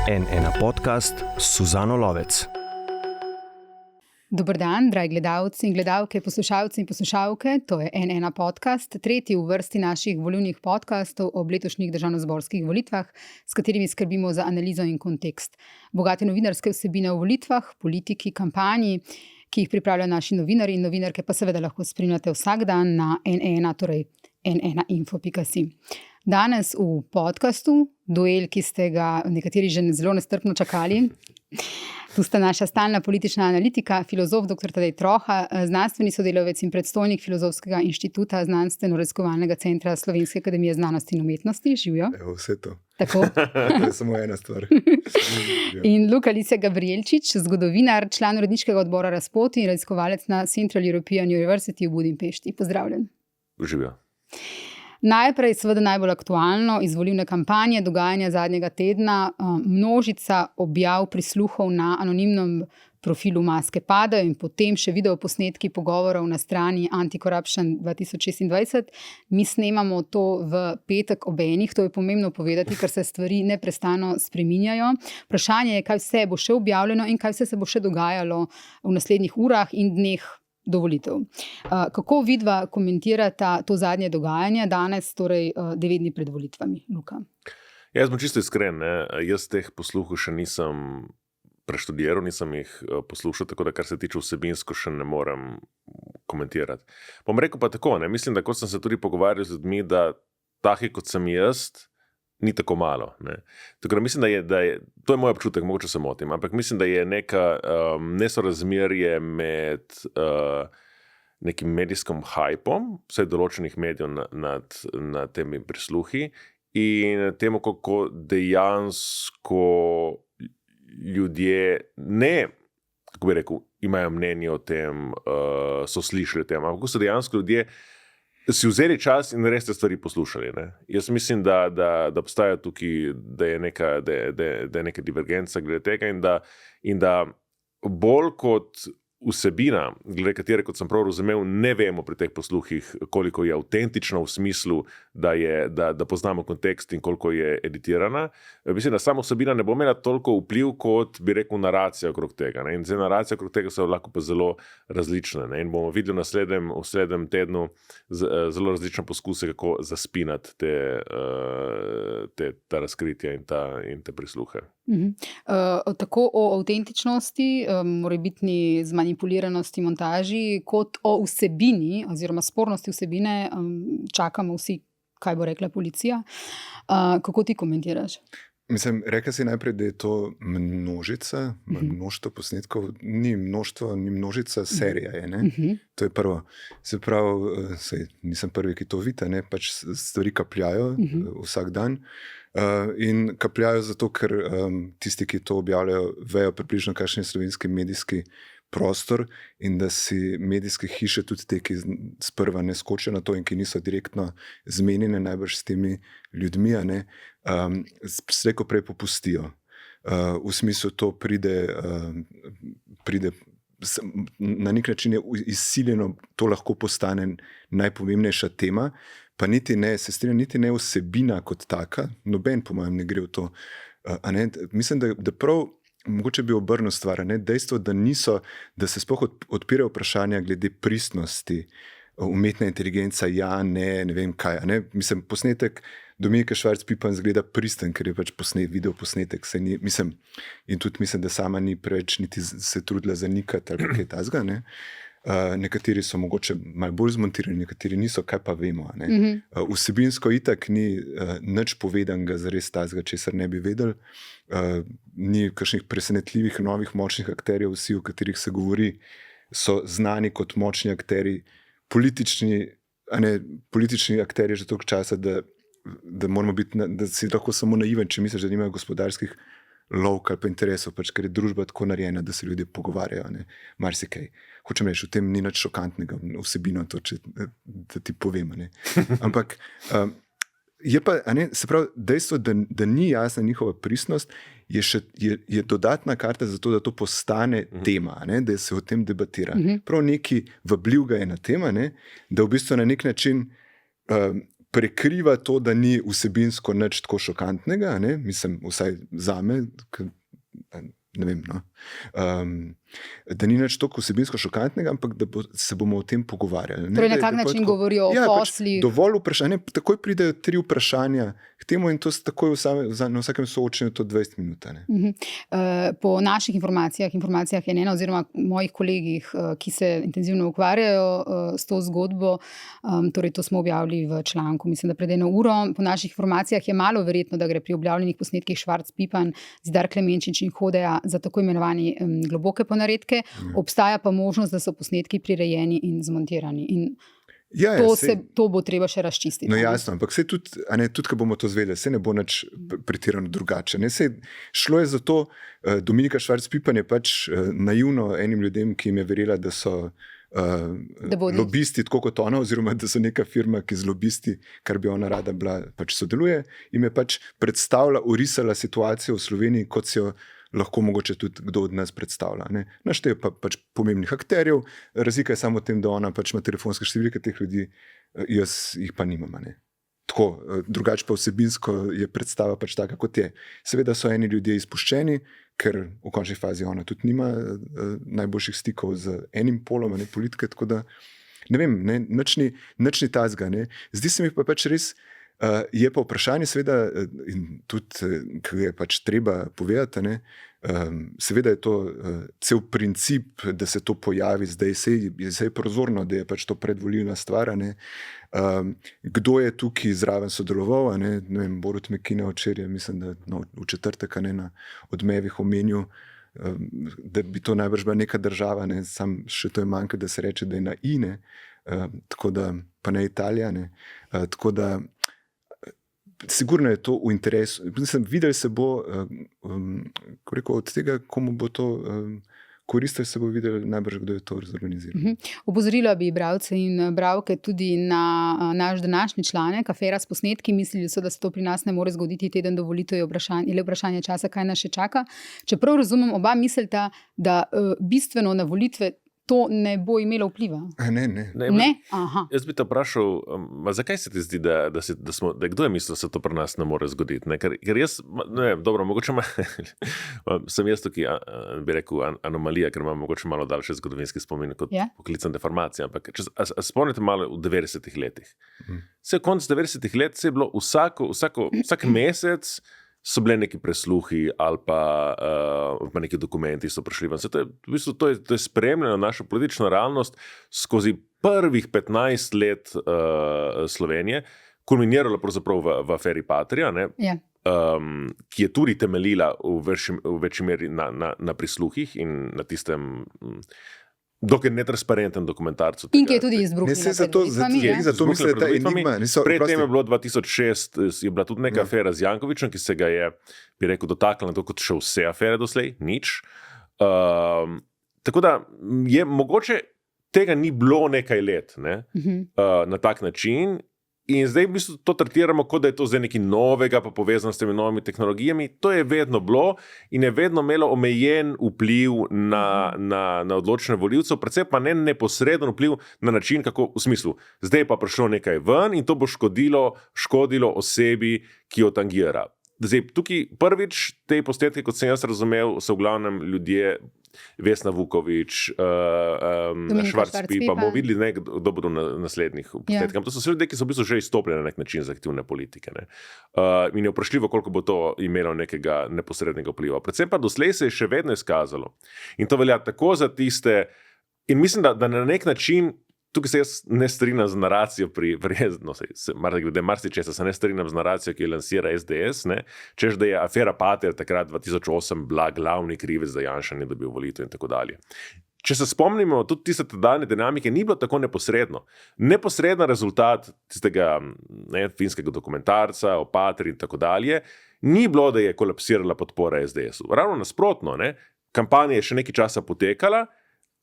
NN podcast s Suzano Lovec. Dober dan, dragi gledalci in gledalke, poslušalci in poslušalke. To je NN podcast, tretji v vrsti naših volilnih podcastov ob letošnjih državnozborskih volitvah, s katerimi skrbimo za analizo in kontekst. Bogate novinarske vsebine o volitvah, politiki, kampanji, ki jih pripravljajo naši novinarji in novinarke, pa seveda lahko spremljate vsak dan na NN, torej nninfo.si. Danes v podcastu duel, ki ste ga nekateri že zelo nestrpno čakali. Tu sta naša stalna politična analitika, filozof dr. Tadej Troha, znanstveni sodelavec in predstojnik Filozofskega inštituta Znanstveno-raziskovalnega centra Slovenske akademije znanosti in umetnosti. Živijo. Evo, vse to. Tako. To je samo ena stvar. In Luka Licija Gabrielčič, zgodovinar, član uredniškega odbora Razpoti in raziskovalec na Central European University v Budimpešti. Pozdravljen. Živijo. Najprej seveda najbolj aktualno iz volilne kampanje, dogajanja zadnjega tedna, množica objav prisluhov na anonimnem profilu Maske padajo in potem še videoposnetki pogovorov na strani Anti-Corruption 2026. Mi snemamo to v petek ob enih, to je pomembno povedati, ker se stvari neprestano spreminjajo. Vprašanje je, kaj vse bo še objavljeno in kaj vse se bo še dogajalo v naslednjih urah in dneh do volitev. Kako vidva komentirata to zadnje dogajanje danes, torej 9 dni pred volitvami, Luka? Jaz bom čisto iskren, ne? Jaz teh posluhov še nisem preštudiral, nisem jih poslušal, tako da kar se tiče vsebinsko še ne morem komentirati. Bom rekel pa tako, ne? Mislim, da kot sem se tudi pogovarjal z ljudmi, da taki kot sem jaz, ni tako malo. Ne? Tako da mislim, da je, to je moj občutek, mogoče se motim, ampak mislim, da je neka nesorazmerje med nekim medijskim hajpom, vsaj določenih medijev nad temi prisluhi in temu, kako dejansko ljudje ne, kako bi rekel, imajo mnenje o tem, so slišali o tem, ampak kako so dejansko ljudje si vzeli čas in res te stvari poslušali. Ne? Jaz mislim, da obstaja tukaj, da je neka divergenca glede tega in da bolj kot vsebina, glede katere, kot sem prav razumel, ne vemo pri teh posluhih, koliko je avtentično v smislu, da poznamo kontekst in koliko je editirana. Mislim, da sama vsebina ne bo imela toliko vpliv, kot bi rekel naracija okrog tega. Ne? In zdaj naracija okrog tega so lahko pa zelo različne. Ne? In bomo videli v naslednjem tednu zelo različne poskuse, kako zaspinati ta razkritja in te prisluhe. Tako o avtentičnosti, morebitni zmanipuliranosti montaži, kot o vsebini oziroma spornosti vsebine čakamo vsi, kaj bo rekla policija. Kako ti komentiraš? Mislim, rekla si najprej, da je to množica, mnoštvo posnetkov, ni mnoštvo, ni množica, serija je, ne? To je prvo. Se pravi, nisem prvi, ki to vidi, ne? Pač stvari kapljajo vsak dan. In kapljajo zato, ker tisti, ki to objavljajo, vejo približno, kakšen je slovenski medijski prostor in da si medijske hiše, tudi te, ki sprva ne skočijo na to in ki niso direktno zmenjene najbrž s temi ljudmi, slejko prej popustijo. V smislu to pride na nek način je izsiljeno, to lahko postane najpomembnejša tema, pa niti ne vsebina kot taka, noben po mojem ne gre v to. Mislim, da prav mogoče bi obrnil stvar, dejstvo, da se sploh odpirajo vprašanja glede pristnosti, umetna inteligenca, ja, ne vem kaj. Mislim, posnetek Dominike Švarc-Pipan zgleda pristen, ker je pač video posnetek. In tudi mislim, da sama ni preveč niti se trudila zanikati ali kaj tazga. Nekateri so mogoče malo bolj zmontirani, nekateri niso, kaj pa vemo. Vsebinsko itak ni nič povedanega zares tazga, česar ne bi vedeli. Ni kakšnih presenetljivih novih močnih akterjev, vsi, o katerih se govori, so znani kot močni akteri, politični akterji že toliko časa, da moramo biti, da si lahko samo naiven, če misliš, da nimajo gospodarskih lovk ali pa interesov, pač, ker je družba tako narejena, da se ljudje pogovarjajo, marsikaj. Hočem reči, v tem ni nič šokantnega, vsebino to, da ti povem. Ampak je pa, se pravi, dejstvo, da ni jasna njihova pristnost, je dodatna karta za to, da to postane tema, da se o tem debatira. Prav neki vabljivga je na tema, da v bistvu na nek način prekriva to, da ni vsebinsko nič tako šokantnega, ne? Mislim, vsaj zame, ne vem, no. Da ni nič tako vsebinsko šokantnega, ampak da se bomo o tem pogovarjali. Torej, na kak način govorijo o poslih? Dovolj vprašanje, takoj pridejo 3 vprašanja k temu in to se takoj na vsakem soočenju to 20 minut. Po naših informacijah je ena oziroma mojih kolegih, ki se intenzivno ukvarjajo s to zgodbo, torej to smo objavili v članku, mislim, da pred 1 uro, po naših informacijah je malo verjetno, da gre pri objavljenih posnetkih Švarc-Pipan, Zidar Klemenčič in Hodeja za tako imenovani globoke ponaredke, obstaja pa možnost, da so posnetki prirejeni in zmontirani. In to bo treba še razčistiti. No jasno, ampak sej tudi, ko bomo to zvedeli, se ne bo nič pretirano drugače. Šlo je za to, Dominika Švarc-Pipan je pač naivno enim ljudem, ki jim je verjela, da so lobisti, tako kot ona, oziroma da so neka firma, ki z lobisti, kar bi ona rada bila, pač sodeluje, jim je pač predstavila, orisala situacijo v Sloveniji, kot si jo lahko mogoče tudi kdo od nas predstavlja. Našteje pa pač pomembnih akterjev, razlika je samo v tem, da ona pač ima telefonske številke teh ljudi, jaz jih pa nimam. Tako, drugače pa vsebinsko je predstava pač taka, kot je. Seveda so eni ljudje izpuščeni, ker v končni fazi ona tudi nima najboljših stikov z enim polom, politike, tako da ne vem, nič ni tazga. Zdi se mi pa pač res, je pa vprašanje, seveda, in tudi, ki je pač treba povedati, seveda je to cel princip, da se to pojavi zdaj, se je prozorno, da je pač to predvolilna stvar. Kdo je tukaj zraven sodeloval, ne vem, Borut Mekina včeraj, mislim, da v četrtek na Odmevih omenil, da bi to najbrž bila neka država, sam še to je manjka, da se reče, da je na I, tako da, pa ne Italija, tako da sigurno je to v interesu. Videli se bo, od tega, komu bo to koristilo, se bo videli najbrž, kdo je to zorganiziral. Opozorila bi bralce in bralke tudi na naš današnji članek, afera s posnetki. Mislili so, da se to pri nas ne more zgoditi teden do volitev, je vprašanje časa, kaj nas še čaka. Čeprav razumem, oba mislita, da bistveno na volitve to ne bo imelo vpliva. Ne. Aha. Jaz bi te vprašal, zakaj se ti zdi, da kdo je mislil, da se to pri nas ne more zgoditi? Ker jaz, dobro, mogoče sem jaz tukaj, bi rekel, anomalija, ker imam mogoče malo daljši zgodovinski spomin kot poklicna deformacija, ampak spomnite malo v 90-ih letih. Vse konc 90-ih let se je bilo vsak mesec so bile neki presluhi ali pa neki dokumenti so prišli ven. To je spremljeno našo politično realnost skozi prvih 15 let Slovenije, kulminiralo pravzaprav v aferi Patria, ki je tudi temeljila v večji meri na prisluhih in na tistem dokaj netransparenten dokumentarcu. In ki je tudi izbruhnila pred volitvami. Zato mislim, da ta enigma. Pred tem je bilo 2006, je bila tudi neka afera z Jankovićem, ki se ga je, bi rekel, dotaknila to, kot še vse afere doslej, nič. Tako da je mogoče tega ni bilo nekaj let, na tak način. In zdaj v bistvu to tretiramo, kot da je to zdaj nekaj novega, pa povezano s temi novimi tehnologijami. To je vedno bilo in je vedno imelo omejen vpliv na odločene volivcev, predvsem pa ne neposreden vpliv na način, kako v smislu, zdaj pa prišlo nekaj ven in to bo škodilo osebi, ki jo tangira. Zdaj, tukaj prvič te posnetke, kot sem jaz razumel, so v glavnem ljudje, Vesna Vuković, Švarc-Pipan, bomo videli, kdo bodo na naslednjih posnetkih. To so vse ljudje, ki so v bistvu že izstopljeni na nek način z aktivne politike. In je vprašljivo, koliko bo to imelo nekega neposrednega vpliva. Predvsem pa doslej se je še vedno izkazalo. In to velja tako za tiste, in mislim, da na nek način, tukaj se jaz ne strinjam z naracijo marsičesa se ne strinjam z naracijo, ki je lansira SDS, češ da je afera Patria takrat 2008 bila glavni krivec, da Janša ni dobil volitev in tako dalje. Če se spomnimo, tudi tiste tedanje dinamike ni bilo tako neposredno. Neposreden rezultat tistega finskega dokumentarca o Patrii in tako dalje, ni bilo, da je kolapsirala podpora SDS-u. Ravno nasprotno, kampanja je še nekaj časa potekala,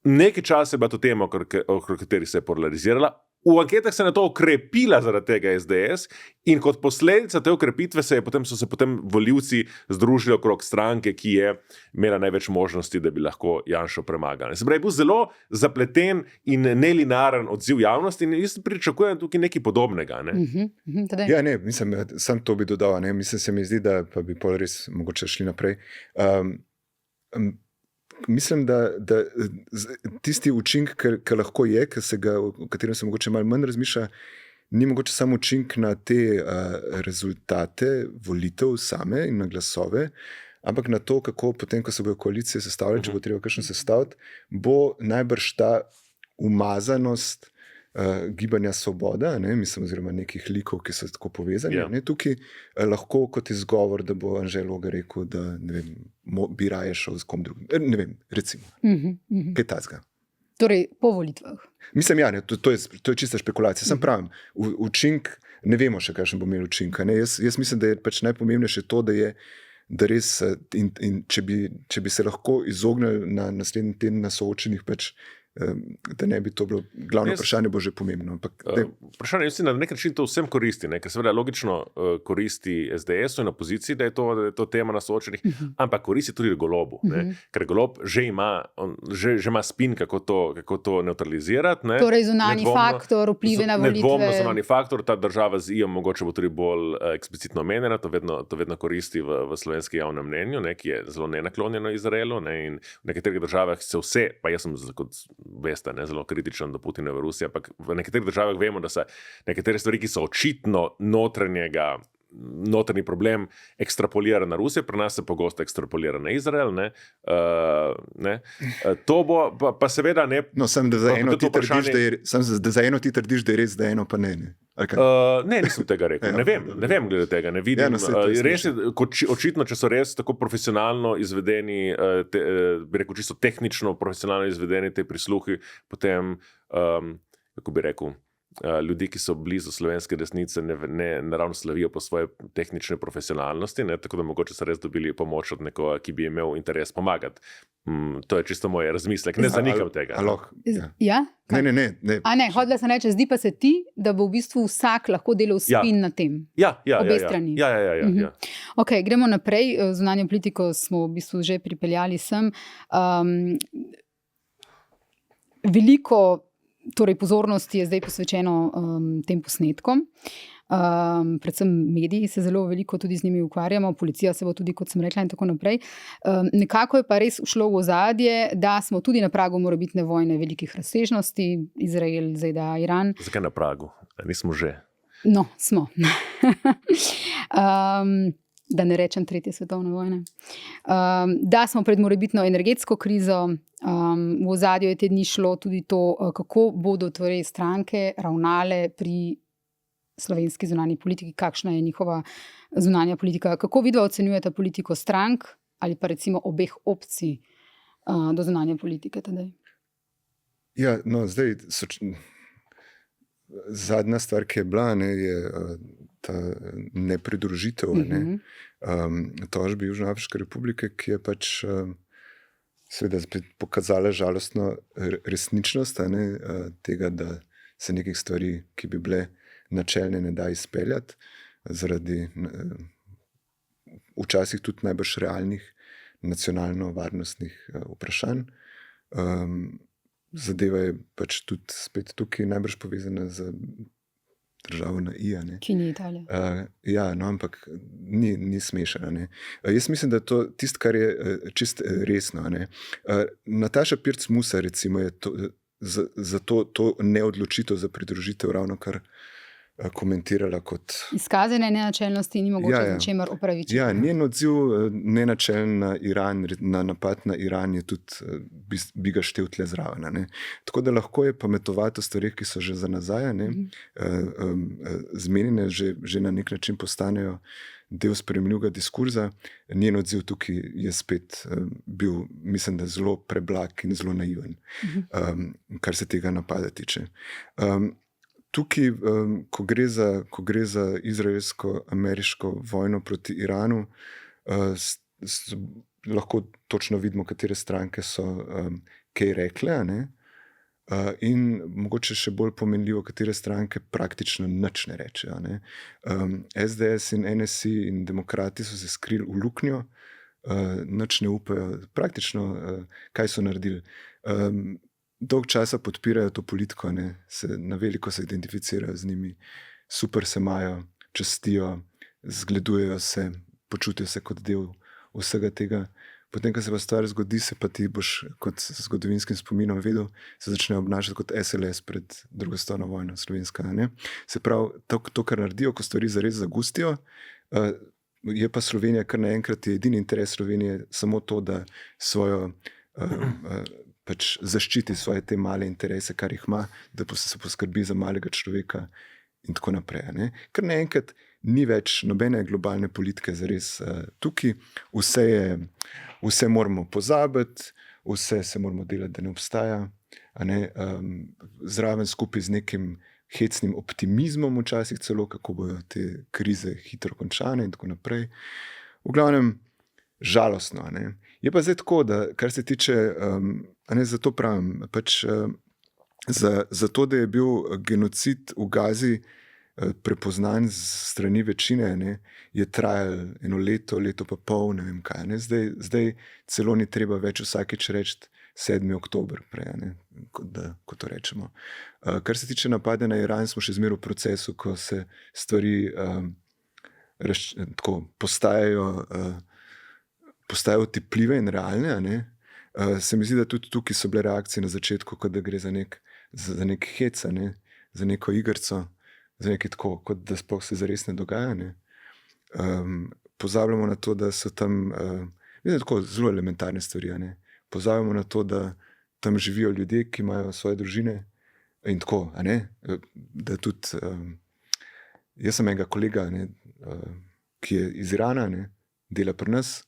nekaj časa je bila to tema, okrog kateri se je polarizirala, v anketah se je na to okrepila zaradi tega SDS in kot posledica te okrepitve so se potem volivci združili okrog stranke, ki je imela največ možnosti, da bi lahko Janšo premagali. Se pravi, je bil zelo zapleten in nelinaren odziv javnosti in jaz pričakujem tukaj nekaj podobnega. Ne? Ja, ne, mislim, sam to bi dodal, ne, mislim, se mi zdi, da pa bi pol res mogoče šli naprej. Mislim, da tisti učink, ki lahko je, o katerem se mogoče malo manj razmišlja, ni mogoče samo učink na te rezultate volitev same in na glasove, ampak na to, kako potem, ko se bojo koalicije sestavljali, če bo treba kakšno sestaviti, bo najbrž ta umazanost gibanja Svoboda, ne, mislim, oziroma nekih likov, ki so tako povezani. Ne, tukaj lahko kot izgovor, da bo Anže Logar rekel, da ne vem, bi raje šel z kom drugim. Ne vem, recimo. Kaj tazga? Torej, po volitvah. Mislim, ja, ne, to je čista špekulacija. Sam pravim, učink, ne vemo še, kakšen bo imel učink. Jaz mislim, da je pač najpomembnejše to, da res, in če bi se lahko izognili na naslednji teden na soočenih pač da ne bi to bilo glavno vprašanje, bo že pomembno. Vprašanje je, da na nek način to vsem koristi, ker seveda logično koristi SDS-u in opoziciji, da je to tema na soočenih, ampak koristi tudi Golobu, ker Golob že ima spin, kako to neutralizirati. Torej zunanji faktor, vplive na volitve. Nedvomno zunanji faktor, ta država z IO mogoče bo tudi bolj eksplicitno omenjena, to vedno koristi v slovenskem javnem mnenju, ki je zelo nenaklonjeno Izraelu, in v nekaterih državah se vse, pa jaz sem kot veste, zelo kritičen do Putina v Rusiji, ampak v nekaterih državah vemo, da se nekatere stvari, ki so očitno notranji problem, ekstrapolira na Rusijo, pri nas se pogosto ekstrapolira na Izrael. To bo pa seveda ne... No, sem da za eno ti trdiš, da je res, da eno pa ne. Ne, nisem tega rekel. Ne vem glede tega, ne vidim. Res je, očitno, če so res tako profesionalno izvedeni, bi rekel, čisto tehnično profesionalno izvedeni te prisluhi, potem, kako bi rekel, ljudi, ki so blizu slovenske desnice, ne naravno slavijo po svoje tehnične profesionalnosti, tako da mogoče so res dobili pomoč od nekoga, ki bi imel interes pomagati. To je čisto moj razmislek. Ne zanikam tega. Ja? Ne. Hodila sem reči, zdi pa se ti, da bo v bistvu vsak lahko delal spin na tem. Obe strani. Ja. Ok, gremo naprej. Zunanjo politiko smo v bistvu že pripeljali sem. Veliko torej pozornosti je zdaj posvečeno tem posnetkom. Predvsem mediji se zelo veliko tudi z njimi ukvarjamo, policija se bo tudi, kot sem rekla, in tako naprej. Nekako je pa res ušlo v ozadje, da smo tudi na pragu morebitne vojne velikih razsežnosti, Izrael, ZDA, Iran. Zakaj na pragu? Nismo že? No, smo. Da ne rečem tretje svetovne vojne. Da smo pred morebitno energetsko krizo, v ozadju je te dni šlo tudi to, kako bodo torej stranke ravnale pri slovenski zunanji politiki, kakšna je njihova zunanja politika. Kako vidva ocenjujete politiko strank ali pa recimo obeh opcij do zunanje politike tedaj? Ja, no, zdaj zadnja stvar, ki je bila, je ta nepridružitev tožbi Južnoafriške republike, ki je pač seveda pokazala žalostno resničnost tega, da se nekih stvari, ki bi bile načelne, ne da izpeljati zaradi včasih tudi najbrž realnih nacionalno-varnostnih vprašanj. Zadeva je pač tudi spet tukaj najbrž povezana z državo na I. Ki ni Italija. Ja, no, ampak ni smešno. Jaz mislim, da je to tisto, kar je čist resno. Nataša Pirc Musar, recimo, je za to neodločitev za pridružitev ravno kar komentirala kot... Izkazane nenačelnosti ni mogoče z ničemer opravičiti. Ja, njen odziv nenačelen na Iran, na napad na Iran je tudi, bi ga štel tle zraven. Tako da lahko je pametovati o stvarih, ki so že za nazaj, zmenjene, že na nek način postanejo del sprejemljivega diskurza. Njen odziv tukaj je spet bil, mislim, da zelo preblag in zelo naiven, kar se tega napada tiče. Tukaj, ko gre za izraelsko-ameriško vojno proti Iranu, lahko točno vidimo, katere stranke so kaj rekle. In mogoče še bolj pomenljivo, katere stranke praktično nič ne rečejo. Ne? SDS in NSI in demokrati so se skrili v luknjo, nič ne upajo, praktično kaj so naredili. Dolg časa podpirajo to politiko, ne? Na veliko se identificirajo z njimi, super se imajo, častijo, zgledujejo se, počutijo se kot del vsega tega. Potem, ko se pa stvar zgodi, se pa ti boš kot zgodovinskim spominom vedel, se začne obnašati kot SLS pred drugo svetovno vojno slovenska. Ne? Se pravi, to, kar naredijo, ko stvari zares zagustijo, je pa Slovenija kar naenkrat je edini interes Slovenije samo to, da svojo pač zaščiti svoje te male interese, kar jih ima, da se poskrbi za malega človeka in tako naprej. Ne? Ker naenkrat ni več nobene globalne politike zares tukaj, vse moramo pozabiti, vse se moramo delati, da ne obstaja, zraven skupaj z nekim hecnim optimizmom včasih celo, kako bojo te krize hitro končane in tako naprej. V glavnem, žalostno. Ne? Je pa zdaj tako, da kar se tiče, zato pravim, pač za to, da je bil genocid v Gazi prepoznan z strani večine, ne, je trajal eno leto, leto pa pol, ne vem kaj. Ne. Zdaj celo ni treba več vsakeč reči 7. oktober, prej, ne, kot to rečemo. Kar se tiče napada na Iran, smo še zmeraj v procesu, ko se stvari tako postajajo otipljive in realne. Ne. Se mi zdi, da tudi tukaj so bile reakcije na začetku, kot da gre za nek hec, ne, za neko igrico, za nekaj tako, kot da sploh se zares ne dogaja. Ne. Pozabljamo na to, da so tam tako zelo elementarne stvari. Ne. Pozabljamo na to, da tam živijo ljudje, ki imajo svoje družine in tako, da tudi jaz sem enega kolega, ne, ki je iz Irana, ne, dela pri nas,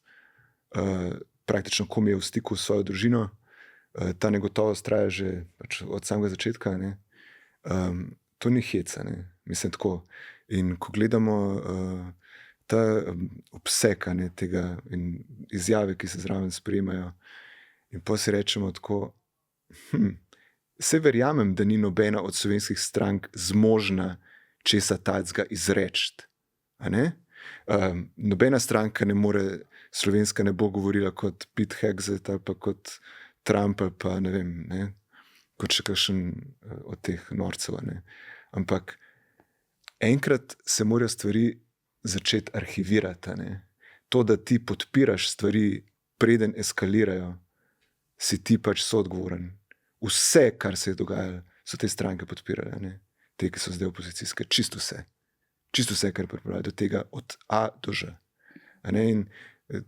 praktično kom je v stiku s svojo družino, ta negotovost traja že pač od samega začetka. Ne. To ni heca, ne. Mislim tako. In ko gledamo ta obseg tega in izjave, ki se zraven sprejemajo, in pa si rečemo tako, se verjamem, da ni nobena od slovenskih strank zmožna česa tacga izreči. Nobena stranka ne more, slovenska ne bo govorila kot Pete Hegseth ali pa kot Trump ali pa ne vem, ne, kot še kakšen od teh norcev. Ne. Ampak enkrat se morajo stvari začeti arhivirati. Ne. To, da ti podpiraš stvari, preden eskalirajo, si ti pač soodgovoren. Vse, kar se je dogajalo, so te stranke podpirale. Ne. Te, ki so zdaj opozicijske, čisto vse. Čisto vse, kar pripravljajo do tega od A do Ž. In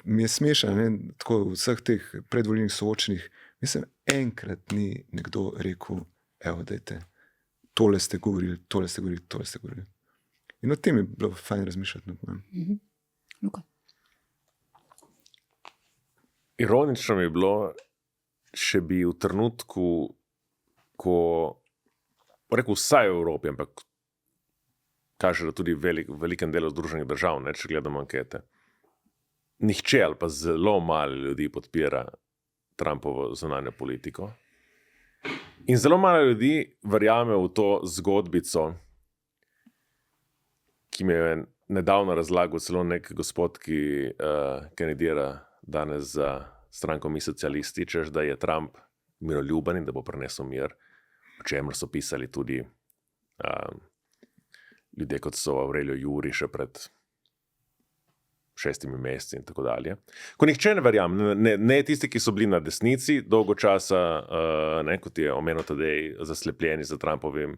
mi je smešno, tako v vseh teh predvolilnih soočenjih, mislim, enkrat ni nekdo rekel, evo, dajte, tole ste govorili. In o tem je bilo fajn razmišljati. Luka. Ironično mi je bilo, če bi v trenutku, ko rekel vsaj v Evropi, ampak kaže, da tudi v velikem delu Združenih držav, ne, če gledamo ankete, nihče ali pa zelo malo ljudi podpira Trumpovo zunanjo politiko. In zelo malo ljudi verjame v to zgodbico, ki mi je nedavno razlagal celo nek gospod, ki kandidira danes za stranko Mi socialisti, češ da je Trump miroljuben in da bo prinesel mir, o čemer so pisali tudi ljudje, kot so Aurelio Juri še pred 6 meseci in tako dalje. Ko nihče ne verjame, ne tisti, ki so bili na desnici dolgo časa, kot je omenil Tadej, zaslepljeni za Trumpovim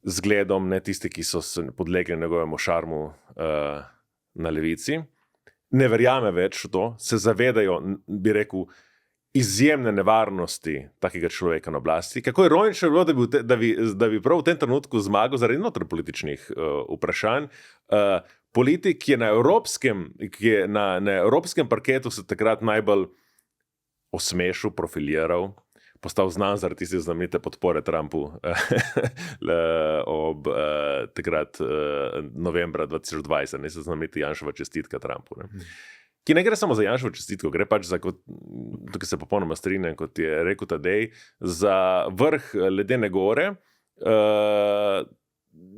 zgledom, ne tisti, ki so se podlegli njegovemu šarmu na levici, ne verjame več v to, se zavedajo, bi rekel, izjemne nevarnosti takega človeka na oblasti. Kako ironično je bilo, da bi prav v tem trenutku zmagal zaradi notranjepolitičnih vprašanj. Politik, ki je na evropskem parketu se takrat najbolj osmešil, profiliral, postal znan zaradi tiste znamenite podpore Trumpu ob takrat novembra 2020, ne se znameniti Janševa čestitka Trumpu. Ne. ki ne gre samo za Janševo čestitko, gre pač za, tukaj se popolnoma strinjam, kot je rekel Tadej, za vrh ledene gore.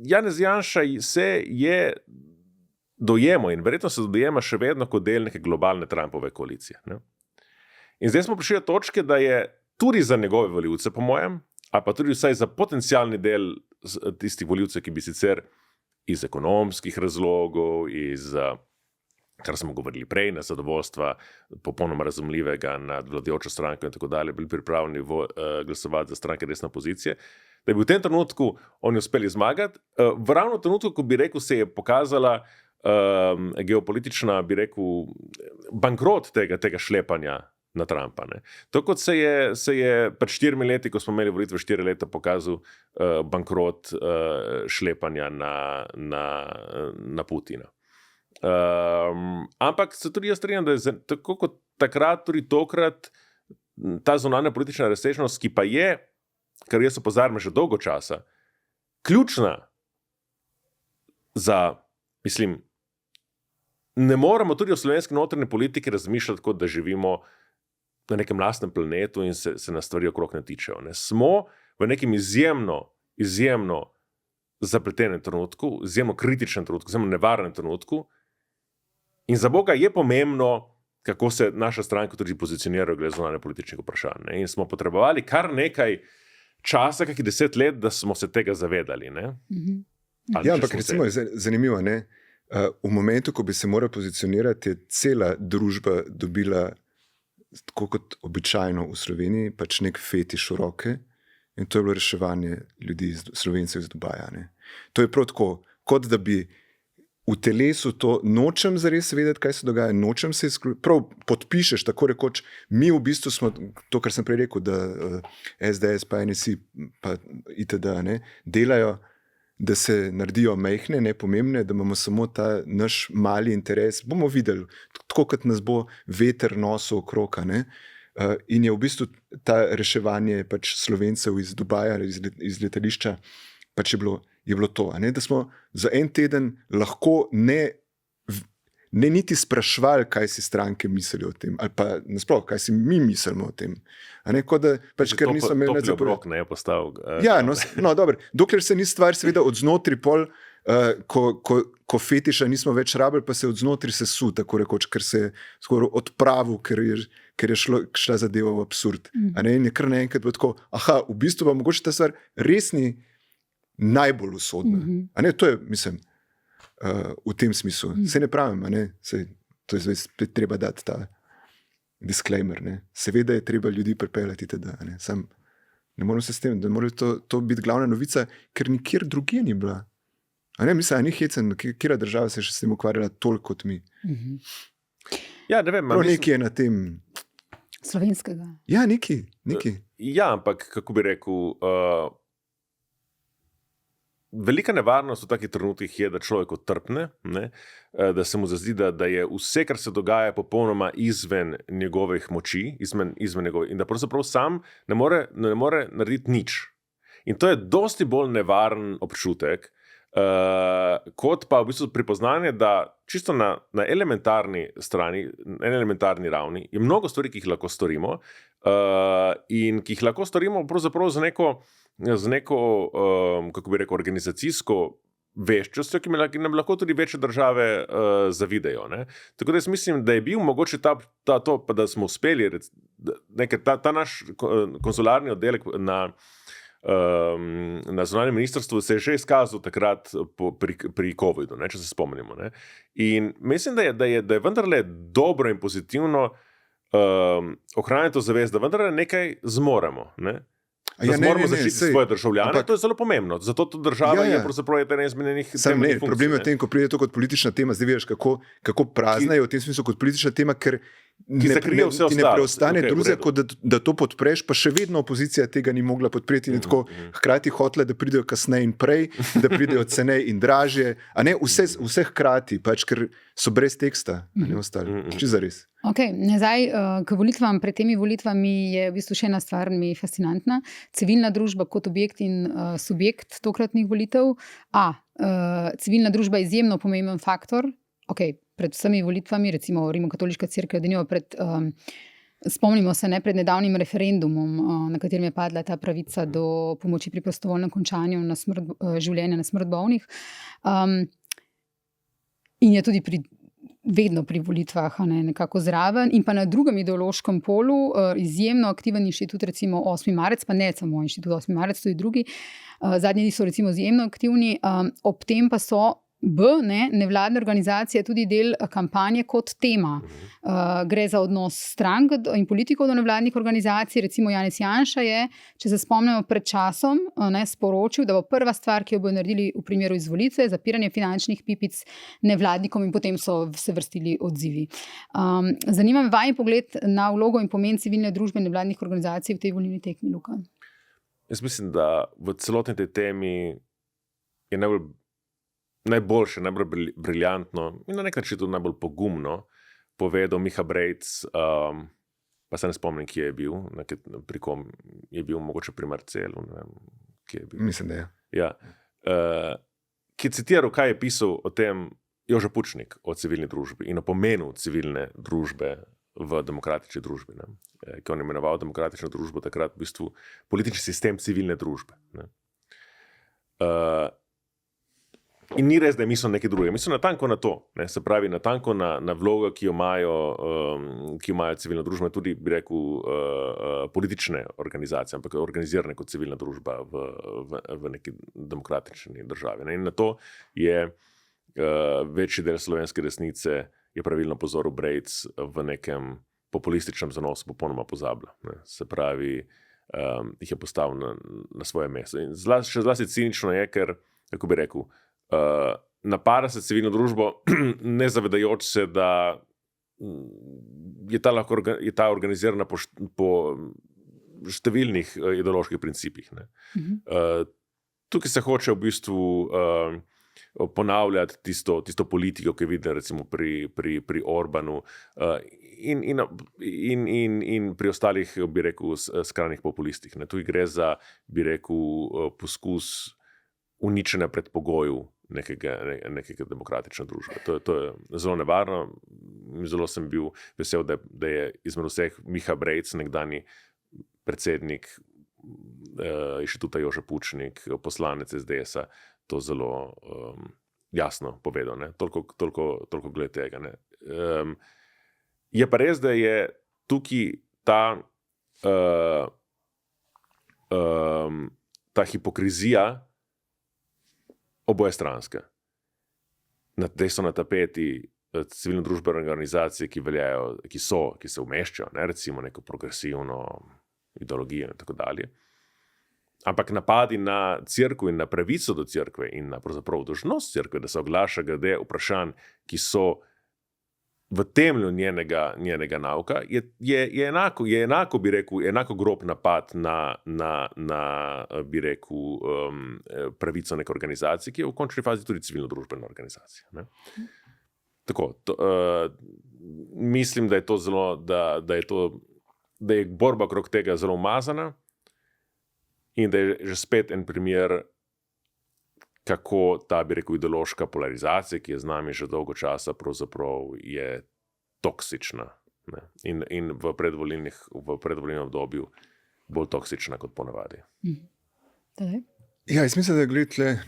Janez Janša se je dojemal in verjetno se dojema še vedno kot del neke globalne Trumpove koalicije. Ne? In zdaj smo prišli do točke, da je tudi za njegove volivce, po mojem, a pa tudi vsaj za potencialni del tistih volivcev, ki bi sicer iz ekonomskih razlogov, iz, kar smo govorili prej, na zadovoljstva popolnoma razumljivega nad vladajočo stranko in tako dalje, bili pripravljeni glasovati za stranke resne opozicije, da bi v tem trenutku oni uspeli zmagati. V ravno trenutku, ko bi rekel, se je pokazala geopolitična, bi rekel, bankrot tega šlepanja na Trumpa. Ne. To, kot se je pred 4 leti, ko smo imeli volitve 4 leta, pokazal bankrot šlepanja na Putina. Ampak se tudi jaz strinjam, da je tako kot takrat, tudi tokrat ta zunanja politična razsežnost, ki pa je, kar jaz opozarjam že dolgo časa, ključna za, mislim, ne moremo tudi v slovenski notranji politiki razmišljati, kot da živimo na nekem lastnem planetu in se nas stvari okrog ne tičejo. Ne. Smo v nekem izjemno zapletenem trenutku, izjemno kritičnem trenutku, izjemno nevarnem trenutku in za Boga je pomembno, kako se naša stranka tudi pozicionira glede zunanje političnih vprašanj. Ne. In smo potrebovali kar nekaj časa, kakih 10 let, da smo se tega zavedali. Ne. Ja, ampak recimo je zanimivo, ne? V momentu, ko bi se moral pozicionirati, je cela družba dobila, tako kot običajno v Sloveniji, pač nek fetiš v roke in to je bilo reševanje ljudi, Slovencev iz Dubaja. Ne? To je prav tako, kot da bi v telesu to nočem zares vedeti, kaj se dogaja, nočem se prav podpišeš, tako rekoč, mi v bistvu smo, to, kar sem prej rekel, da SDS pa NSI pa itd. Ne, delajo, da se naredijo majhne, nepomembne, da imamo samo ta naš mali interes. Bomo videli, tako kot nas bo veter nosil okrog. In je v bistvu ta reševanje pač Slovencev iz Dubaja, iz letališča, pač je bilo to. Da smo za en teden lahko ne niti sprašvali, kaj si stranke mislijo o tem, ali pa nasploh, kaj si mi mislimo o tem. Kot da, pač, ker nismo imeli nadzor. Topli obrok ne je postal. Ja, no, dobro. Dokler se ni stvar seveda odznotri pol, ko fetiša nismo več rabili, pa se odznotri sesu, tako rekoč, ker se je skoraj odpravil, ker je šla zadeva v absurd. In je kar naenkrat bilo tako, v bistvu pa mogoče ta stvar res ni najbolj usodna. To je, mislim, v tem smislu. Se ne pravim, to je zdaj spet treba dati ta disclaimer. Seveda je treba ljudi pripeljati teda. Sam ne moramo se s tem, da mora to biti glavna novica, ker nikjer drugje ni bila. Mislim, ni hecen, kjera država se je še s tem ukvarjala toliko kot mi. Ja, ne vem. Prav nekaj je na tem slovenskega. Ja, nekaj. Ja, ampak, kako bi rekel, velika nevarnost v takih trenutkih je, da človek otrpne, da se mu zazdi, da je vse, kar se dogaja, popolnoma izven njegovih moči, izven njegovih, in da pravzaprav sam ne more narediti nič. In to je dosti bolj nevaren občutek, kot pa v bistvu pripoznanje, da čisto na elementarni strani, na elementarni ravni je mnogo stvari, ki jih lahko storimo in ki jih lahko storimo pravzaprav z neko, kako bi rekel, organizacijsko veščostjo, ki nam lahko tudi večje države zavidejo. Ne? Tako da jaz mislim, da je bil mogoče to, da smo uspeli, ta naš konzularni oddelek na zunanjem ministrstvu se je že izkazal takrat pri COVID-u, če se spomnimo. Ne? In mislim, da je vendarle dobro in pozitivno ohraniti to zavest, da vendarle nekaj zmoremo. Ne? Da moramo zaščititi svoje državljane, to je zelo pomembno. Zato to država je pravzaprav ena izmenjenih temeljnih funkcij. Problem je v tem, ko pride to kot politična tema, zdaj vidiš, kako prazna je v tem smislu kot politična tema, ker ti ne preostane drugega, kot da to podpreš, pa še vedno opozicija tega ni mogla podpreti in tako hkrati hotela, da pridejo kasneje in prej, da pridejo ceneje in dražje, vse hkrati, pač, ker so brez teksta, ne ostali. Čisto zares. Nazaj k volitvam. Pred temi volitvami je v bistvu še ena stvar, mi je fascinantna. Civilna družba kot objekt in subjekt tokratnih volitev. Civilna družba je izjemno pomemben faktor. pred vsemi volitvami, recimo Rimokatoliška cerkev, spomnimo se pred nedavnim referendumom, na katerem je padla ta pravica do pomoči pri prostovoljnem končanju življenja na smrt bolnih. In je tudi vedno pri volitvah nekako zraven. In pa na drugem ideološkem polu izjemno aktiven inštitut, recimo 8. marec, pa ne samo inštitut 8. marec, tudi drugi. Zadnji so recimo izjemno aktivni, ob tem pa so nevladne organizacije tudi del kampanje kot tema. Gre za odnos strank in politikov do nevladnih organizacij. Recimo Janez Janša je, če se spomnimo, pred časom sporočil, da bo prva stvar, ki jo bodo naredili v primeru izvolitve, zapiranje finančnih pipic nevladnikom, in potem so se vrstili odzivi. Zanima me vaš pogled na vlogo in pomen civilne družbe in nevladnih organizacij v tej volilni tekmi, Luka. Jaz mislim, da v celotni tej temi je najboljše, najbolj briljantno in na nek način tudi najbolj pogumno povedal Miha Brejc, pa se ne spomnim, kje je bil, pri kom je bil, mogoče pri Marcelu, ne vem, kje je bil. Mislim, da je. Ja. Ki je citiral, kaj je pisal o tem Jože Pučnik, o civilni družbi in o pomenu civilne družbe v demokratični družbi. Ki on imenoval demokratično družbo takrat v bistvu politični sistem civilne družbe. In ni res, da je mislil nekaj drugega. Mislil natanko na to. Se pravi, natanko na vlogo, ki jo imajo civilna družba, tudi, bi rekel, politične organizacije, ampak organizirane kot civilna družba v neki demokratični državi. In na to je večji del slovenske resnice, je pravilno pozoril Brejc, v nekem populističnem zanosu popolnoma pozablja. Se pravi, jih je postavil na svoje mesto. In še zlasti cinično je, ker, kako bi rekel, napada se civilno družbo, ne zavedajoč se, da je ta organizirana po številnih ideoloških principih. Tukaj se hoče v bistvu ponavljati tisto politiko, ki je videla recimo pri Orbanu in pri ostalih, bi rekel, skrajnih populistih. Tukaj gre za, bi rekel, poskus uničenja predpogojev nekega demokratične družbe. To je zelo nevarno. Zelo sem bil vesel, da je izmed vseh Miha Brejc, nekdanji predsednik inštituta Jože Pučnik, poslanec SDS-a, to zelo jasno povedal. Toliko glede tega. Je pa res, da je tukaj ta hipokrizija obojestranska. Zdaj so na tapeti civilno družbene organizacije, ki se umeščajo, recimo neko progresivno ideologijo in tako dalje. Ampak napadi na cerkev in na pravico do cerkve in na pravzaprav dolžnost cerkve, da se oglaša glede vprašanj, ki so v temelju njenega nauka, je enako, bi rekel, enako grob napad na bi rekel, pravico neke organizacije, ki je v končni fazi tudi civilno družbena organizacija. Tako, mislim, da je to zelo, da je borba okrog tega zelo umazana in da je že spet en primer, kako ta, bi rekel, ideološka polarizacija, ki je z nami že dolgo časa, pravzaprav je toksična. In v predvolilnem obdobju bolj toksična kot ponavadi. Ja, jaz mislim, da gledate,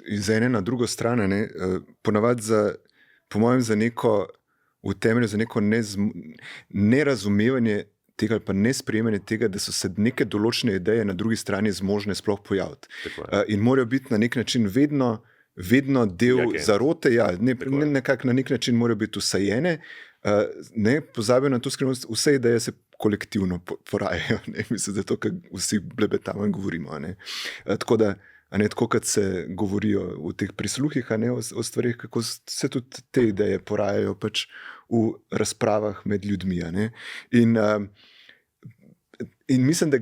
iz ene na drugo stran, ponavadi po mojem za neko v temelju za neko nerazumevanje tega ali pa nesprejemanje tega, da so se neke določene ideje na drugi strani zmožne sploh pojaviti. In morajo biti na nek način vedno del zarote, nekako na nek način morajo biti usajene, ne pozabijo na to skrivnost, vse ideje se kolektivno porajajo. Mislim, da to, kar vsi blebetamo in govorimo. Tako da, tako kot se govorijo v teh prisluhih, o stvarih, kako se tudi te ideje porajajo pač v razpravah med ljudmi. In mislim, da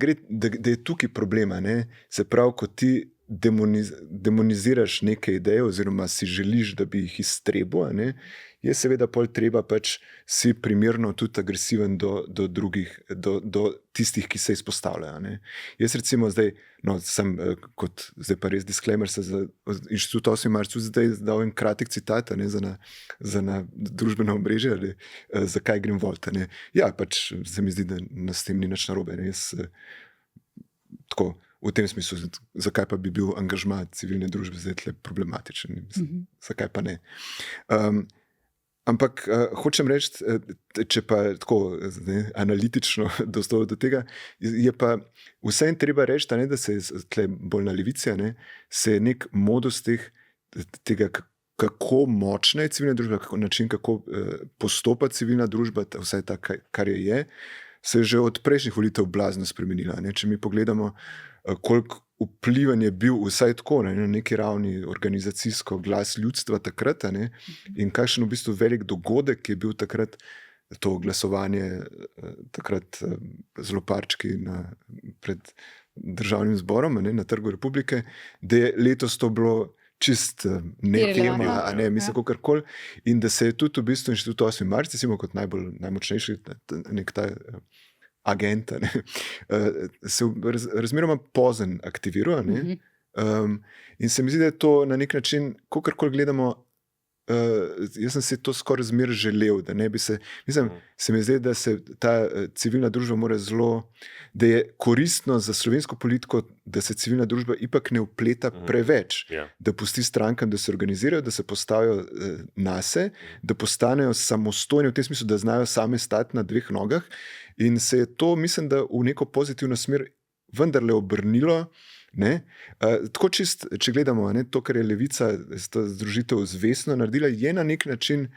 je tukaj problema. Se pravi, ko ti demoniziraš neke ideje oziroma si želiš, da bi jih iztrebil, je seveda pol treba pač si primerno tudi agresiven do drugih, do tistih, ki se izpostavljajo. Jaz recimo zdaj, sem kot zdaj pa res disclaimer, se za Inštitut 8. marec zdaj dal en kratek citat za na družbeno omrežje, zakaj grem volt. Ja, pač se mi zdi, da nas s tem ni nič narobe. Jaz tako v tem smislu, zakaj pa bi bil angažma civilne družbe zdaj tle problematičen. Zakaj pa ne? Ampak hočem reči, če pa tako analitično dostojno do tega, je pa vseeno treba reči, da se tle bolj na levici, se je nek modus tega, kako močna je civilna družba, način, kako postopa civilna družba, vsaj ta, kar je, se je že od prejšnjih volitev blazno spremenila. Če mi pogledamo, koliko vplivan je bil vsaj tako na neki ravni organizacijsko glas ljudstva takrat, in kakšen v bistvu velik dogodek je bil takrat to glasovanje, takrat zelo parčki pred državnim zborom, na Trgu Republike, da je letos to bilo čist netema, mislim, kakorkoli, in da se je tudi v bistvu Inštitut 8. marec, kot najmočnejši nek ta agent, se razmeroma pozen aktiviral. In se mi zdi, da je to na nek način, kakorkoli gledamo, jaz sem se to skoraj zmer želel, da ne bi se, se mi zdi, da se ta civilna družba mora zelo, da je koristno za slovensko politiko, da se civilna družba ipak ne vpleta preveč, da pusti strankam, da se organizirajo, da se postavijo nase, da postanejo samostojni v tem smislu, da znajo same stati na dveh nogah, in se je to, mislim, da v neko pozitivno smer vendarle obrnilo. Tako čist, če gledamo, to, kar je levica, ta združitev zvestno naredila, je na nek način,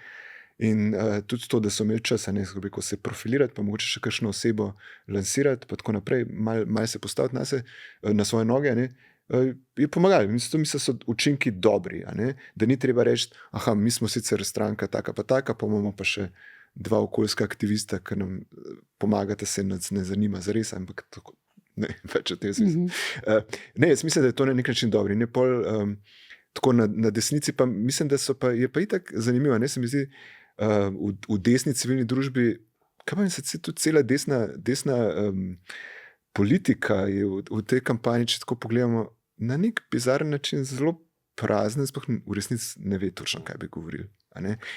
in tudi to, da so imeli čas, ko se profilirati, pa mogoče še kakšno osebo lansirati, pa tako naprej, malo se postaviti na svoje noge, je pomagalo. Mislim, da so učinki dobri, da ni treba reči, mi smo sicer stranka taka pa taka, pa imamo pa še dva okoljska aktivista, ki nam pomagata, se nas ne zanima zares, ampak tako. Ne, več o tem smislu. Jaz mislim, da je to na nek način dobro. Tako na desnici pa mislim, da je pa itak zanimivo. Se mi zdi, v desni civilni družbi, kaj pa se tudi cela desna politika je v tej kampanji, če tako pogledamo, na nek bizaren način zelo prazna, sploh v resnici ne ve točno, kaj bi govorili.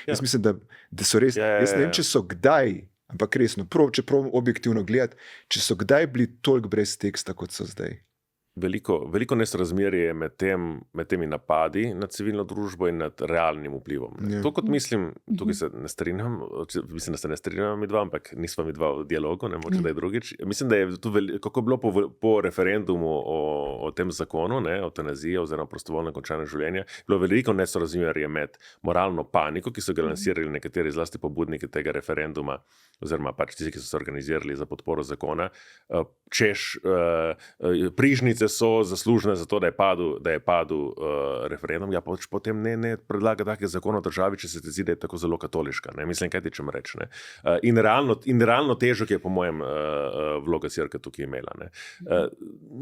Jaz mislim, da so res, jaz ne vem, če so kdaj, ampak resno, če prav objektivno gledati, če so kdaj bili toliko brez teksta, kot so zdaj. Veliko nesrazmerje med temi napadi na civilno družbo in nad realnim vplivom. To kot mislim, tukaj se ne strinjam, mislim, da se ne strinjam mi dva, ampak nismo mi dva v dialogu, ne moče da je drugič. Mislim, da je tu kako je bilo po referendumu o tem zakonu, eutanazije oziroma prostovoljno končanje življenja, bilo veliko nesrazmerje med moralno paniko, ki so ga lansirali nekateri zlasti pobudniki tega referenduma, oziroma pač tisti, ki so se organizirali za podporo zakona, češ prižnice so zaslužne za to, da je padel referendum, ja pač potem ne predlaga take zakone v državi, če se ti zdi, da je tako zelo katoliška. Mislim, kaj ti čem reči. In realno težo, ki je po mojem vloga Cerkev tukaj imela.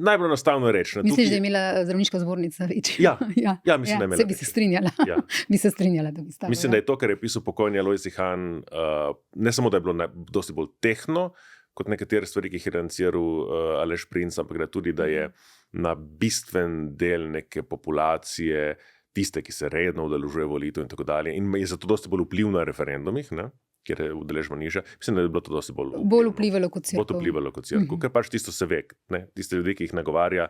Najbolj enostavno reči. Misliš, da je imela zdravniška zbornica več? Ja, mislim, da je imela. Se bi se strinjala. Bi se strinjala, da bi stavila. Mislim, da je to, kar je pisal pokojni Alojz Ihan, ne samo, da je bilo dosti bolj tehno, kot nekatere stvari, ki jih je lanciral Aleš Princ, ampak da tudi, da je na bistven del neke populacije, tiste, ki se redno udeležuje volitev in tako dalje, in je zato dosti bolj vpliv na referendumih, kjer je udeležba nižja. Mislim, da je bilo to dosti bolj vplivalo kot Cerkev. Ker pač tisto se ve. Tiste ljudi, ki jih nagovarja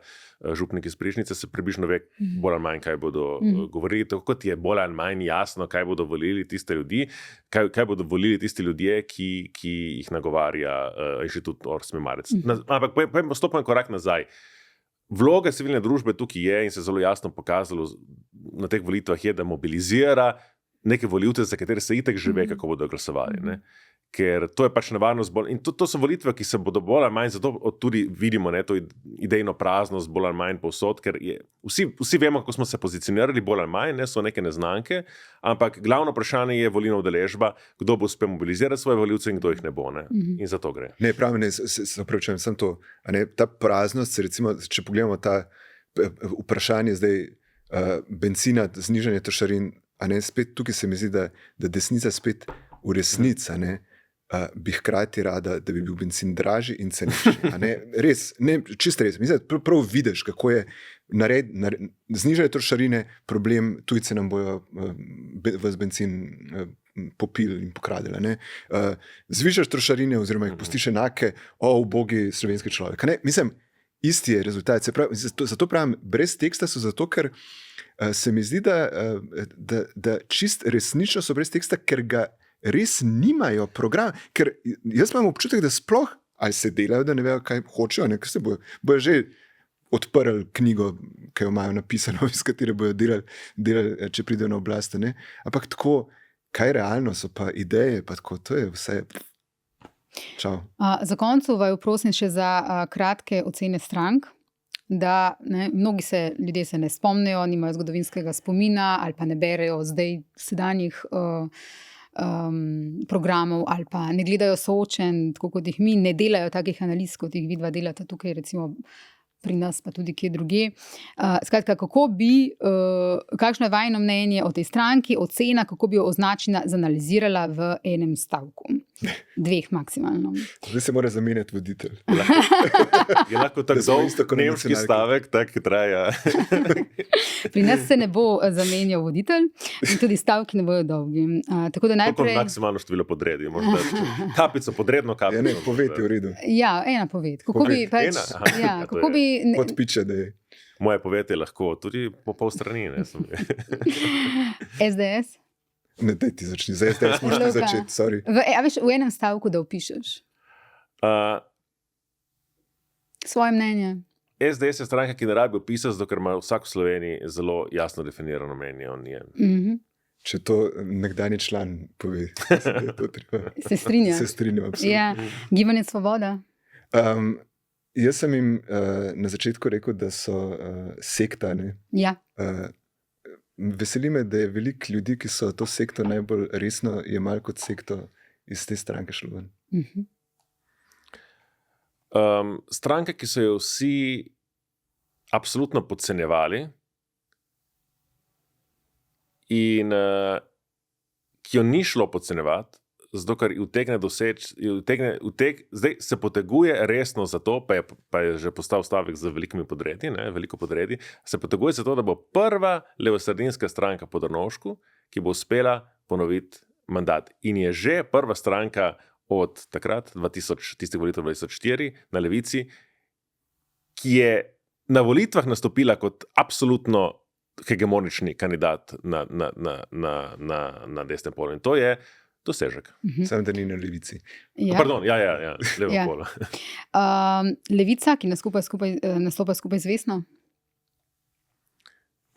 župnik iz Prižnice, se približno ve bolj ali manj, kaj bodo govorili. Tako kot je bolj ali manj jasno, kaj bodo volili tiste ljudi, kaj bodo volili tisti ljudje, ki jih nagovarja Inštitut 8. marec. Ampak postopno korak nazaj. Vloga civilne družbe tukaj je in se zelo jasno pokazalo na teh volitvah je, da mobilizira neke volivce, za katere se itak že ve, kako bodo glasovali. Ker to je pač nevarnost bolj. In to so volitve, ki se bodo bolj ali manj, zato tudi vidimo to idejno praznost bolj ali manj povsod, ker vsi vemo, kako smo se pozicionirali bolj ali manj, so neke neznanke, ampak glavno vprašanje je volilna udeležba, kdo bo uspel mobilizirati svoje volivce in kdo jih ne bo. In za to gre. Ne, pravim, se opravičujem, sem to. Ta praznost, recimo, če pogledamo ta vprašanje zdaj bencina, znižanje trošarin, a ne, spet tukaj se mi zdi, da desnica spet v resnici, a ne, bi hkrati rada, da bi bil bencin dražji in cenejši. Res, čisto res. Mislim, prav vidiš, kako je znižanje trošarine problem, tujce nam bojo vas bencin popil in pokradili. Zvišaš trošarine oziroma jih pustiš enake, ubogi slovenski človek. Mislim, isti je rezultat. Zato pravim, brez teksta so zato, ker se mi zdi, da čist resnično so brez teksta, ker ga res nimajo program, ker jaz imam občutek, da sploh ali se delajo, da ne vejo, kaj hočejo, ker se bojo že odprli knjigo, ki jo imajo napisano, iz katere bojo delali, če pridejo na oblast. Ampak tako, kaj realno so pa ideje, pa tako, to je vse. Čau. Za koncu vaju prosim še za kratke ocene strank, da mnogi ljudje se ne spomnijo, nimajo zgodovinskega spomina ali pa ne berejo zdaj sedanjih programov ali pa ne gledajo soočen, tako kot jih mi, ne delajo takih analiz, kot jih vidva delata tukaj, recimo pri nas, pa tudi kje druge. Skratka, kakšno je vajino mnenje o tej stranki, ocena, kako bi jo označila, zanalizirala v enem stavku? 2 maksimalno. Zdaj se mora zamenjati voditelj. Je lahko tak nemški stavek, tak traja. Pri nas se ne bo zamenjal voditelj in tudi stavki ne bojo dolgi. Tako da najprej... Koliko maksimalno število podredi? Kapico, podredno kapico. Ja, poved je v redu. Ja, ena poved. Kako bi pač... Kako bi... Podpiče, da je. Moje poved je lahko tudi po pol strani. SDS? Ne, daj ti začni. Za SDS možeš začeti, sorry. Veš, v enem stavku, da opišeš. Svoje mnenje. SDS je stranka, ki ne rabi opisati, zato ker ima vsak v Sloveniji zelo jasno definirano mnenje o njem. Če to nekdanji član pove, to treba. Se strinjam. Se strinjam, absolutno. Ja. Gibanje Svoboda? Jaz sem jim na začetku rekel, da so sekta. Ja. Veseli me, da je veliko ljudi, ki so to sekto najbolj resno jemali kot sekto, iz te stranke šlo ven. Stranke, ki so jo vsi absolutno podcenjevali in ki jo ni šlo podcenjevati, zato ker utegne doseči, zdaj se poteguje resno za to, pa je že postal stavek z velikimi podredi, veliko podredi, se poteguje za to, da bo prva levosredinska stranka po Drnovšku, ki bo uspela ponoviti mandat. In je že prva stranka od takrat, tistih volitev 2004 na levici, ki je na volitvah nastopila kot absolutno hegemonični kandidat na desnem polu. In to je dosežek. Samo, da ni na levici. Ja. Pardon, levo polo. Levica, ki nastopa skupaj z Vesno?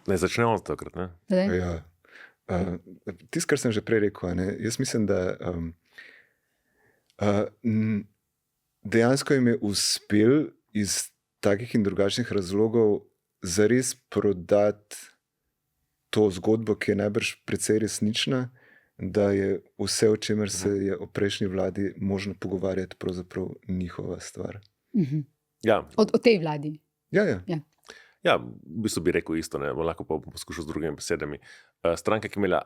Ne začnemo takrat, ne? Ja. Tisto, kar sem že prej rekel, jaz mislim, da dejansko jim je uspel iz takih in drugačnih razlogov zares prodati to zgodbo, ki je najbrž precej resnična, da je vse, o čemer se je o prejšnji vladi možno pogovarjati, pravzaprav njihova stvar. Ja. O tej vladi? Ja. Ja, v bistvu bi rekel isto, lahko pa bom poskušal z drugimi besedami. Stranka, ki je imela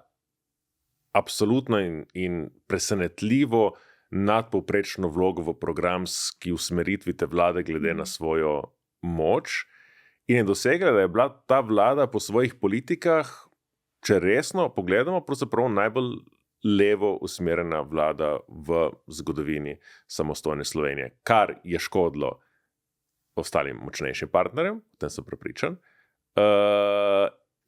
absolutno in presenetljivo nadpovprečno vlogo v programski usmeritvi te vlade glede na svojo moč in je dosegla, da je bila ta vlada po svojih politikah, če resno pogledamo, pravzaprav najbolj levo usmerjena vlada v zgodovini samostojne Slovenije, kar je škodilo ostalim močnejšim partnerjem, o tem sem prepričan.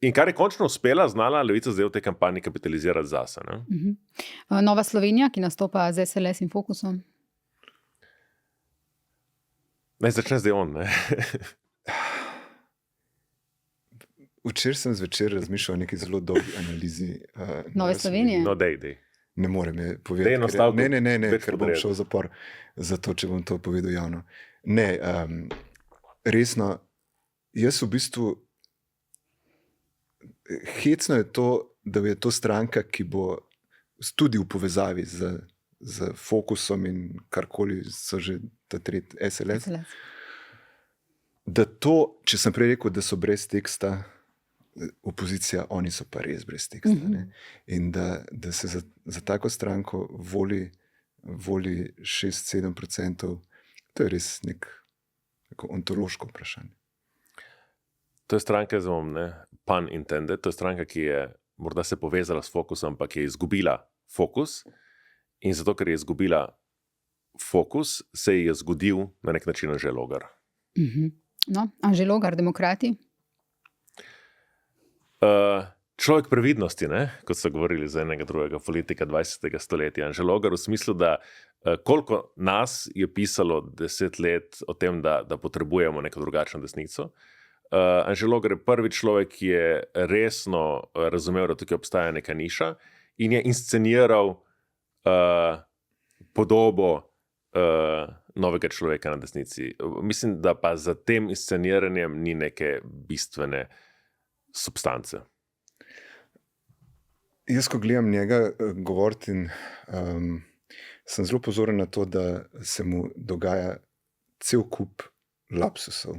In kar je končno uspela, znala Levica zdaj v tej kampanji kapitalizirati zase. Nova Slovenija, ki nastopa z SLS in Fokusom? Naj začne zdaj on, Včeraj sem zvečer razmišljal o neki zelo dolgi analizi Nove Slovenije. No, dej. Ne morem je povedati. Ne, ker bom šel v zapor za to, če bom to povedal javno. Ne, resno, jaz v bistvu hecno je to, da je to stranka, ki bo tudi v povezavi z Fokusom in karkoli so že ta tretji SLS. da to, če sem prej rekel, da so brez teksta, opozicija, oni so pa res brez teksta. Ne? In da se za tako stranko voli 6-7%, to je res neko ontološko vprašanje. To je stranka, pun intended, to je stranka, ki je morda se povezala s Fokusom, ampak je izgubila fokus. In zato, ker je izgubila fokus, se je zgodil na nek način Anže Logar. No, Anže Logar, demokrati? Človek previdnosti, kot so govorili za enega drugega politika 20. stoletja. Anže Logar v smislu, da koliko nas je pisalo 10 let o tem, da potrebujemo neko drugačno desnico. Anže Logar je prvi človek, ki je resno razumel, da tukaj obstaja neka niša in je insceniral podobo novega človeka na desnici. Mislim, da pa za tem insceniranjem ni neke bistvene substance. Jaz, ko gledam njega govoriti, sem zelo pozoren na to, da se mu dogaja cel kup lapsusov.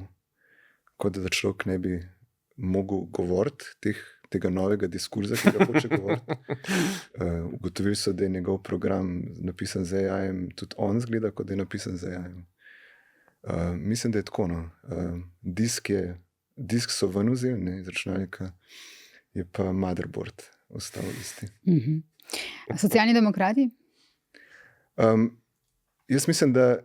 Kot da človek ne bi mogel govoriti tega novega diskurza, ki ga hoče govoriti. Ugotovili so, da je njegov program napisan z AI-jem, tudi on zgleda, kot da je napisan z AI-jem. Mislim, da je tako. No. Disk so ven vzeli iz računalnika, je pa motherboard ostal isti. Socialni demokrati? Jaz mislim, da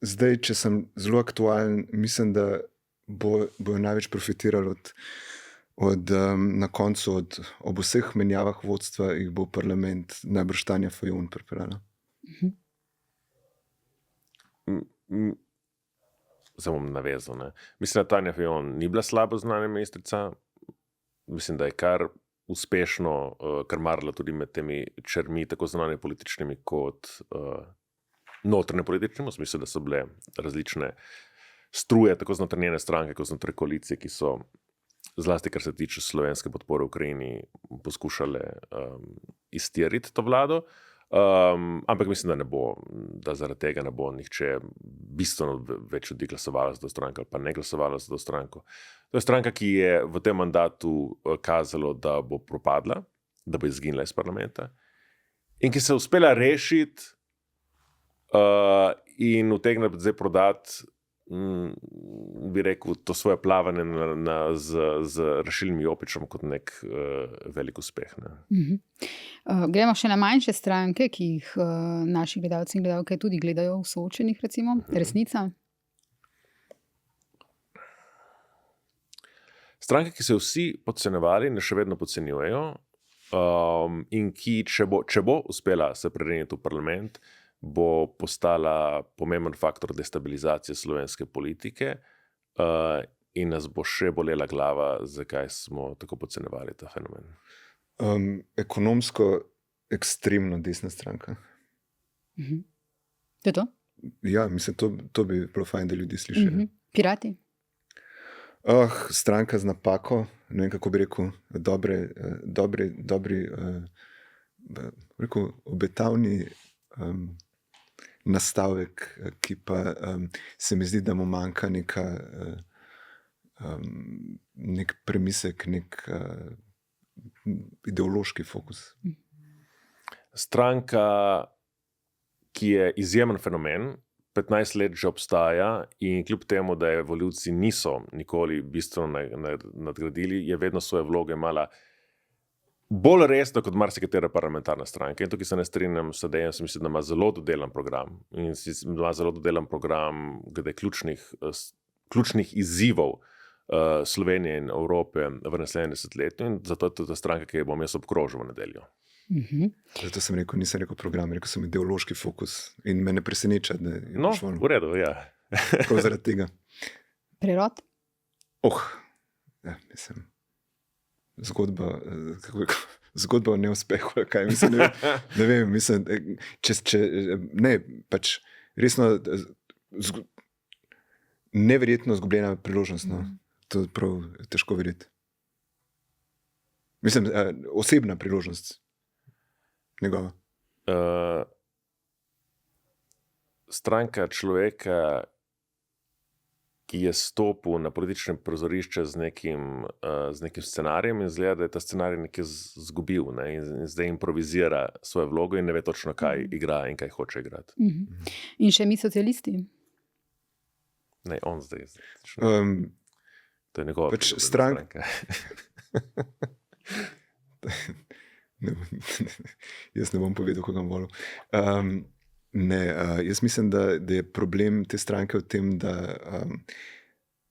zdaj, če sem zelo aktualen, mislim, da bojo največ profitirali na koncu ob vseh menjavah vodstva, jih bo v parlament najbrž Tanja Fajon pripeljala. Zdaj bom navezal. Mislim, da Tanja Fajon ni bila slabo znana ministrica. Mislim, da je kar uspešno krmarila tudi med temi črmi, tako zunanje političnimi kot notranje političnimi, v smislu, da so bile različne struje, tako znotraj njene stranke, kot znotraj koalicije, ki so zlasti, kar se tiče slovenske podpore v Ukrajini, poskušale iztiriti to vlado. Ampak mislim, da zaradi tega ne bo nihče bistveno več ljudi glasovala za to stranko ali pa ne glasovala za to stranko. To je stranka, ki je v tem mandatu kazalo, da bo propadla, da bo izginila iz parlamenta in ki se je uspela rešiti in utegnila zdaj prodati, bi rekel, to svoje plavanje z rešilnim jopičem kot nek velik uspeh. Gremo še na manjše stranke, ki jih naši gledalci in gledalke tudi gledajo v Soočenih, recimo. Resnica? Stranke, ki se vsi podcenjevali in še vedno podcenjujejo in ki, če bo uspela se preriniti v parlament, bo postala pomemben faktor destabilizacije slovenske politike in nas bo še bolela glava, zakaj smo tako podcenjevali ta fenomen. Ekonomsko ekstremno desna stranka. To je to? Ja, mislim, to bi bilo fajn, da ljudi slišijo. Pirati? Stranka z napako, ne vem, kako bi rekel, dobri obetavni nastavek, ki pa se mi zdi, da mu manjka nek premislek, nek ideološki fokus. Stranka, ki je izjemen fenomen, 15 let že obstaja in kljub temu, da je volivci niso nikoli bistveno nadgradili, je vedno svoje vloge imala bolj resno kot marsikatera parlamentarna stranka. In tukaj se ne strinjam s Tadejem, mislim, da ima zelo dodelan program. In ima zelo dodelan program glede ključnih izzivov Slovenije in Evrope v naslednjem desetletju. In zato je to ta stranka, ki jo bom jaz obkrožil v nedeljo. Zato nisem rekel program, rekel sem ideološki fokus. In me ne preseneča, da je v redu, ja. Prav zaradi tega. Prerod? Ja, mislim. Zgodba o neuspehu, kaj mislim, ne vem, mislim, pač resno neverjetno izgubljena priložnost, no. To je prav težko verjeti. Mislim, osebna priložnost njegova. Stranka človeka, ki je stopil na politično prizorišče z nekim scenarijem in zgleda, da je ta scenarij nekje zgubil, ne? In zdaj improvizira svojo vlogo in ne ve točno, kaj igra in kaj hoče igrati. In še mi socialisti? Ne, on zdaj. To je njegova stranka. Jaz ne bom povedal, koga volil. Jaz mislim, da je problem te stranke v tem, da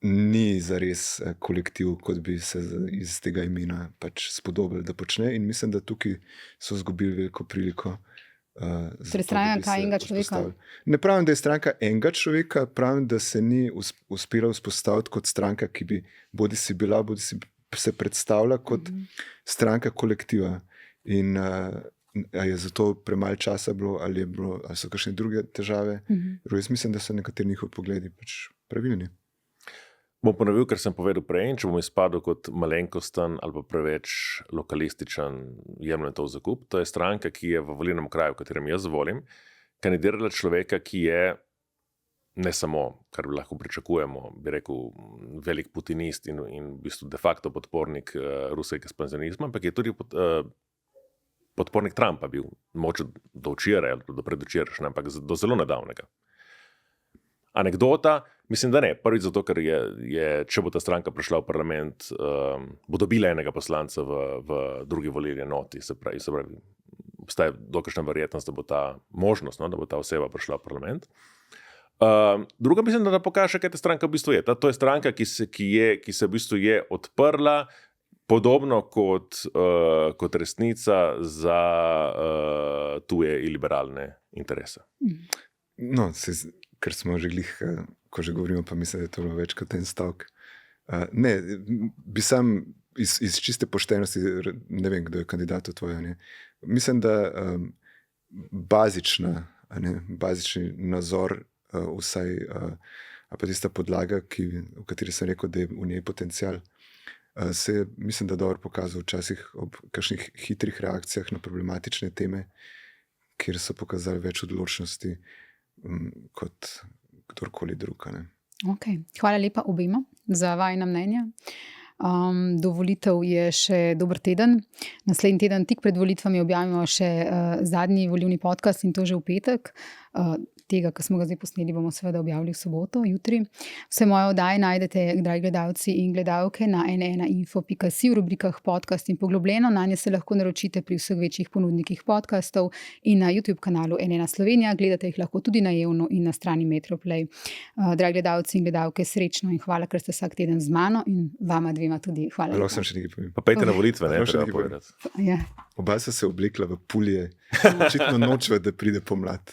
ni zares kolektiv, kot bi se iz tega imena pač spodobili, da počne, in mislim, da tukaj so izgubili veliko priliko. Torej stranka enega človeka? Ne pravim, da je stranka enega človeka, pravim, da se ni uspela vzpostaviti kot stranka, ki bi bodisi bila, bodisi se predstavlja kot stranka kolektiva. In je zato premalo časa bilo, ali so kakšne druge težave. Jaz mislim, da so nekateri njihovi pogledi pač pravilni. Bom ponovil, kar sem povedal prej, če bom izpadel kot malenkosten ali pa preveč lokalističen, jemljem to v zakup. To je stranka, ki je v volilnem kraju, v katerem jaz volim, kandidirala človeka, ki je ne samo, kar bi lahko pričakujemo, bi rekel, velik putinist in v bistvu de facto podpornik ruskega ekspanzionizma, ampak je tudi podpornik Trumpa bil, moče do včeraj ali do predvčerajšnjega, ampak do zelo nedavnega. Anekdota, mislim, da ne. Prvič zato, ker je, če bo ta stranka prišla v parlament, bo dobila enega poslanca v drugi volilni enoti. Se pravi, obstaja dokajšna verjetnost, da bo ta možnost, da bo ta oseba prišla v parlament. Druga, mislim, da pokaže, kaj ta stranka v bistvu je. To je stranka, ki se v bistvu je odprla, podobno kot resnica za tuje in liberalne interese. No, ker smo že glih, ko že govorimo, pa mislim, da je to več kot en stavek. Ne, bi sam iz čiste poštenosti, ne vem, kdo je kandidat v tvoje, ne? Mislim, da bazični nazor, vsaj, a pa tista podlaga, v kateri sem rekel, da je v njej potencial, se je, mislim, da dobro pokazal včasih ob kakšnih hitrih reakcijah na problematične teme, kjer so pokazali več odločnosti kot kdorkoli drug. Okay. Hvala lepa obema za vajina mnenja. Do volitev je še dober teden. Naslednji teden, tik pred volitvami, objavimo še zadnji volilni podcast, in to že v petek. Tega, ki smo ga zdaj posneli, bomo seveda objavili v soboto, jutri. Vse moje oddaje najdete, dragi gledalci in gledalke, na n1info.si v rubrikah podcast in poglobljeno. Na nje se lahko naročite pri vseh večjih ponudnikih podcastov in na YouTube kanalu N1 Slovenija. Gledate jih lahko tudi na Evnu in na strani Metroplay. Dragi gledalci in gledalke, srečno in hvala, ker ste vsak teden z mano, in vama dvema tudi hvala. Lahko sem še nekaj povem. Pa pejte na volitve, ne? Treba povedati. Ja. Oba so se oblekla v pulje. Očitno nočejo, da pride pomlad.